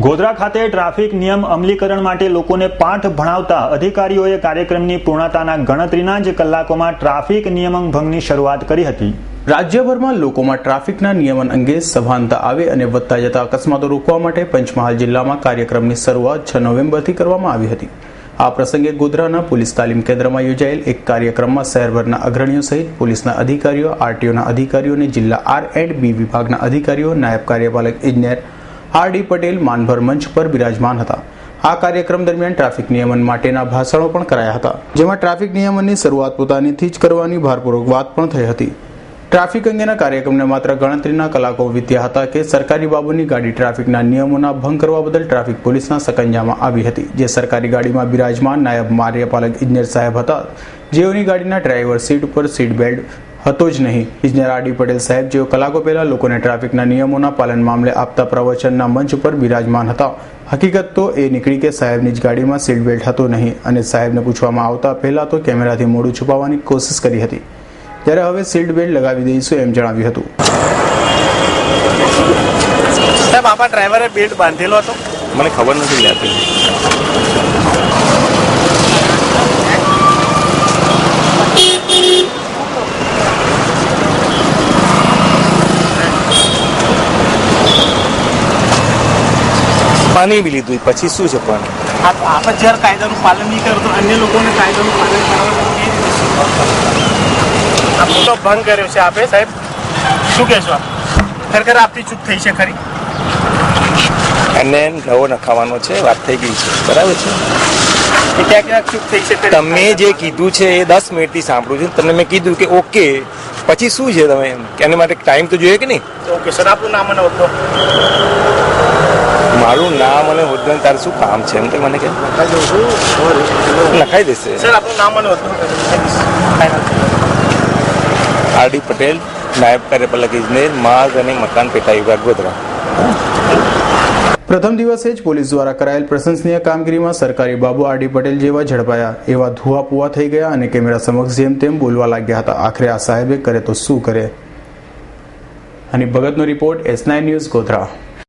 ગોધરા ખાતે ટ્રાફિક નિયમ અમલીકરણ માટે લોકોને પાઠ ભણાવતા અધિકારીઓએ કાર્યક્રમની પૂર્ણતાના ગણતરીના જ કલાકોમાં ટ્રાફિક નિયમન ભંગની શરૂઆત કરી હતી। રાજ્યભરમાં લોકોમાં ટ્રાફિકના નિયમન અંગે સભાનતા આવે અને વધતા જતા અકસ્માતો રોકવા માટે પંચમહાલ જિલ્લામાં કાર્યક્રમની શરૂઆત 6 નવેમ્બરથી કરવામાં આવી હતી। આ પ્રસંગે ગોધરાના પોલીસ તાલીમ કેન્દ્રમાં યોજાયેલ એક કાર્યક્રમમાં શહેરભરના અગ્રણીઓ સહિત પોલીસના અધિકારીઓ, આરટીઓના અધિકારીઓ અને જિલ્લા R&B વિભાગના અધિકારીઓ, નાયબ કાર્યપાલક ઇજનેર R.D. પટેલ માનભર મંચ પર બિરાજમાન હતા। આ કાર્યક્રમ દરમિયાન ટ્રાફિક નિયમન માટેના ભાષણો પણ કરાયા હતા, જેમાં ટ્રાફિક નિયમનની શરૂઆત પોતાનીથી જ કરવાની ભારપૂર્વક વાત પણ થઈ હતી। ટ્રાફિક અંગેના કાર્યક્રમને માત્ર ગણતરીના કલાકો વીત્યા હતા કે સરકારી બાબુની ગાડી ટ્રાફિકના નિયમોના ભંગ કરવા બદલ ટ્રાફિક પોલીસના સકંજામાં આવી હતી, જે સરકારી ગાડીમાં બિરાજમાન નાયબ કાર્યપાલક ઇજનેર સાહેબ હતા, જેઓની ગાડીના ડ્રાઈવર સીટ ઉપર સીટ બેલ્ટ હતો જ નહીં। ઇજનેર R.D. પટેલ સાહેબ, જેઓ કલાકો પહેલા લોકોને ટ્રાફિકના નિયમોના પાલન મામલે આપતા પ્રવચનના મંચ પર બિરાજમાન હતા। હકીકત તો એ નીકળી કે સાહેબની જ ગાડીમાં સીટ બેલ્ટ હતો નહીં અને સાહેબને પૂછવામાં આવતા પહેલા તો કેમેરાથી મોઢું છુપાવવાની કોશિશ કરી હતી, ત્યારે હવે સીટ બેલ્ટ લગાવી દઈશું એમ જણાવ્યું હતું। સાહેબ, આપણા ડ્રાઈવરે બેલ્ટ બાંધેલો હતો? મને ખબર નથી લેતી। પાણી બી લીધું, પછી શું છે? પણ આપણે જ્યારે કાયદાનું પાલન નહીં કરો તો અન્ય લોકોને કાયદાનું પાલન કરવાનું આ મોટો ભંગ કર્યો છે આપે। સાહેબ, શું કહેશો આપ? ખરેખર આપની ચૂક થઈ છે ખરી? એને નવો નખાવાનો છે, વાત થઈ ગઈ છે, બરાબર છે? ક્યાં ક્યાં ચૂક થઈ છે? તમે જે કીધું છે એ 10 મિનિટથી સાંભળું છું, તમને મેં કીધું કે ઓકે, પછી શું છે? તમે એના માટે ટાઈમ તો જોઈએ કે નહીં? ઓકે સર, આપનું નામ અને હોદ્દો? મારું નામ અને હોદ્દો તારે શું કામ છે? એમ તો મને કે લખાઈ દેશે। સર, આપનું નામ અને હોદ્દો? R.D. પટેલ, નાયબ કાર્યપાલક ઇજનેર, માર્ગ અને મકાન પેટા વિભાગ, ગોધરા। પ્રથમ દિવસે જ પોલીસ દ્વારા કરાયેલ પ્રશંસનીય કામગીરીમાં સરકારી બાબુ R.D. પટેલ જેવા ઝડપાયા, એવા ધુઆપુઆ થઈ ગયા અને કેમેરા સમક્ષ જેમ તેમ બોલવા લાગ્યા હતા। આખરે આ સાહેબે કરે તો શું કરે। અને ભગતનો રિપોર્ટ S9 ન્યૂઝ, ગોધરા।